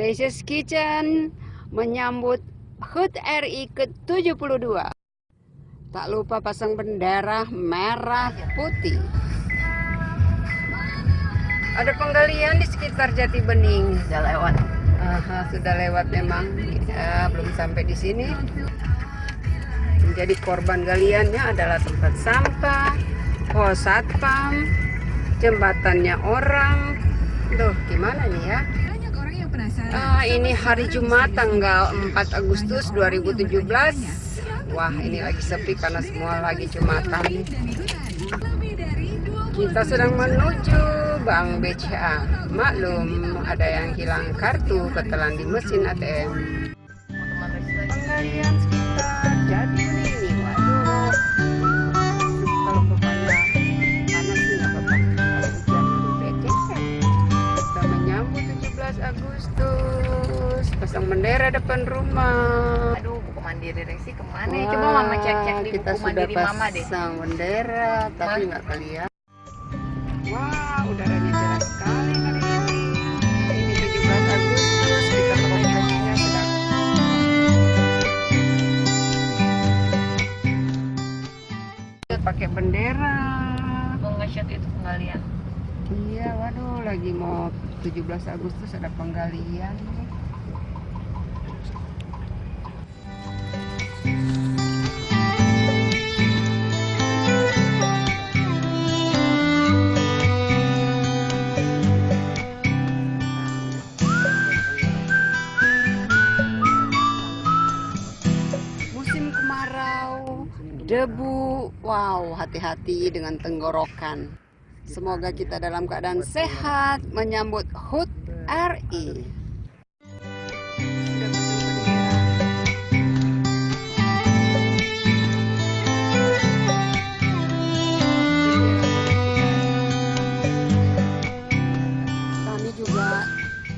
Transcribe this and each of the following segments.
Delicious Kitchen menyambut HUT RI ke-72. Tak lupa pasang bendera merah putih. Ada penggalian di sekitar Jati Bening. Sudah lewat. Sudah lewat memang. Ya, belum sampai di sini. Menjadi korban galiannya adalah tempat sampah, pos satpam, jembatannya orang. Duh, gimana nih ya? Ini hari Jumat tanggal 4 Agustus 2017. Wah, ini lagi sepi karena semua lagi Jumatan. Kita sedang menuju Bank BCA. Maklum, ada yang hilang kartu ketelan di mesin ATM. Penggalian sekitar Jati Bening. Waduh, kalau bapaknya panas sih nggak apa-apa. Kalau hujan becek. Kita menyambut 17 Agustus. Pasang bendera depan rumah. Aduh, buku mandiri Rexi kemana? Coba mama cek-cek di buku mandiri mama deh. Kita sudah pasang bendera, tapi nggak kelihatan. Wah, udaranya cerah sekali hari ini. Ini 17 Agustus, kita promonya sedang. Pakai bendera. Mau nge-shot itu penggalian. Iya, waduh, lagi mau 17 Agustus ada penggalian nih. Musim kemarau, debu, wow, hati-hati dengan tenggorokan. Semoga kita dalam keadaan sehat menyambut HUT RI. Kami juga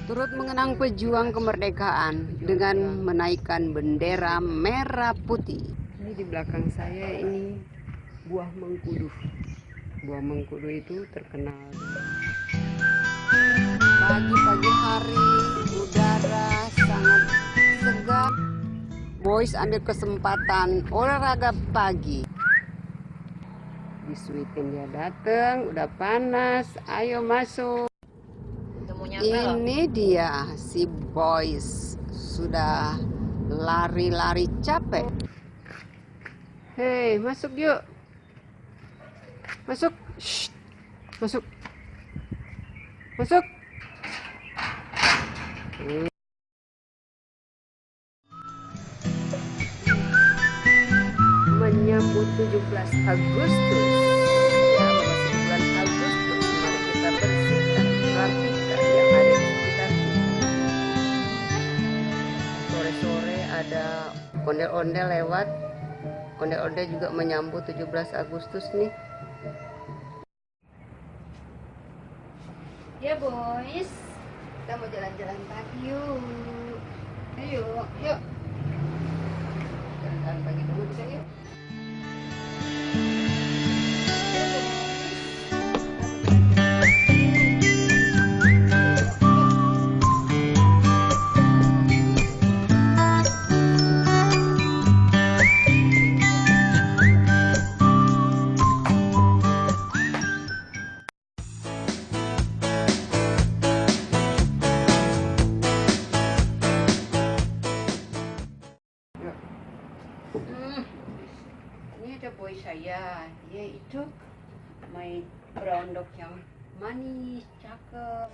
turut mengenang pejuang kemerdekaan dengan menaikkan bendera merah putih. Ini di belakang saya ini buah mengkudu. Buah mengkudu itu terkenal. Pagi-pagi hari udara sangat segar. Boys ambil kesempatan olahraga pagi. Disuitin dia datang, udah panas, ayo masuk. Ini dia si Boys sudah lari-lari capek. Hei, masuk yuk. Masuk. Shh. Masuk. Masuk. Menyambut 17 Agustus. Ya, masih bulan Agustus. Mari kita bersihkan, rapikan yang ada di sekitar kita. Sore-sore ada ondel-ondel lewat. Ondel-ondel juga menyambut 17 Agustus nih. Ya boys, kita mau jalan-jalan pagi yuk. Ayo, yuk. Jalan-jalan pagi dulu bisa yuk. Ini ada boy saya, dia itu my brown dog yang manis, cakep.